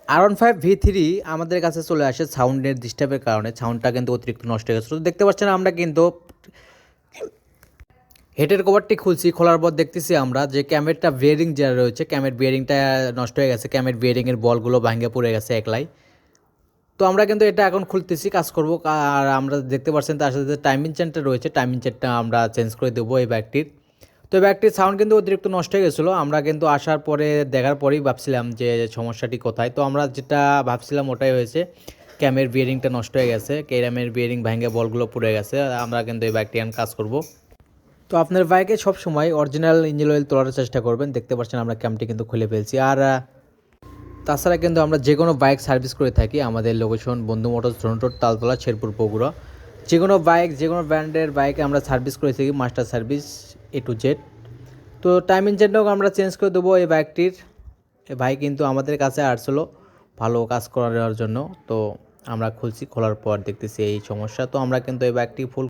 R15V3 আমাদের কাছে চলে আসে সাউন্ডের ডিস্টার্বের কারণে, সাউন্ডটা কিন্তু অতিরিক্ত নষ্ট হয়ে গেছিলো। তো দেখতে পাচ্ছেন আমরা কিন্তু হেডের কভারটি খুলছি, খোলার পর দেখতেছি আমরা যে ক্যামেরটা বিয়ারিং যেটা রয়েছে, ক্যামের বিয়ারিংটা নষ্ট হয়ে গেছে, ক্যামের বিয়ারিংয়ের বলগুলো ভাঙে পড়ে গেছে একলাই। তো আমরা কিন্তু এটা এখন খুলতেছি, কাজ করব। আর আমরা দেখতে পাচ্ছেন তার সাথে টাইমিং চেনটা রয়েছে, টাইমিং চেনটা আমরা চেঞ্জ করে দেবো এই ব্যাগটির। তো ব্যাগটির সাউন্ড কিন্তু অতিরিক্ত নষ্ট হয়ে গেছিলো। আমরা কিন্তু আসার পরে দেখার পরেই ভাবছিলাম যে সমস্যাটি কোথায়। তো আমরা যেটা ভাবছিলাম ওটাই হয়েছে, ক্যামের বিয়ারিংটা নষ্ট হয়ে গেছে, ক্যামের বিয়ারিং ভাঙে বলগুলো পড়ে গেছে। আমরা কিন্তু এই ব্যাগটি এখন কাজ করব। তো আপনার বাইকে সবসময় অরিজিনাল ইঞ্জিন অয়েল তোলার চেষ্টা করবেন। দেখতে পাচ্ছেন আমরা ক্যামটি কিন্তু খুলে ফেলছি। আর তাছাড়া কিন্তু আমরা যে কোনো বাইক সার্ভিস করে থাকি। আমাদের লোকেশন বন্ধু মোটরস, ধরুনটোট, তালতলা, শেরপুর, বগুড়া। যে কোনো বাইক, যে কোনো ব্র্যান্ডের বাইকে আমরা সার্ভিস করে থাকি, master service A to Z। তো টাইম ইঞ্জিনটাও আমরা চেঞ্জ করে দেবো এই বাইকটির। এই ভাই কিন্তু আমাদের কাছে আসছিলো ভালো কাজ করার জন্য। তো আমরা খুলছি, খোলার পর দেখতেছি এই সমস্যা। তো আমরা কিন্তু এই বাইকটি ফুল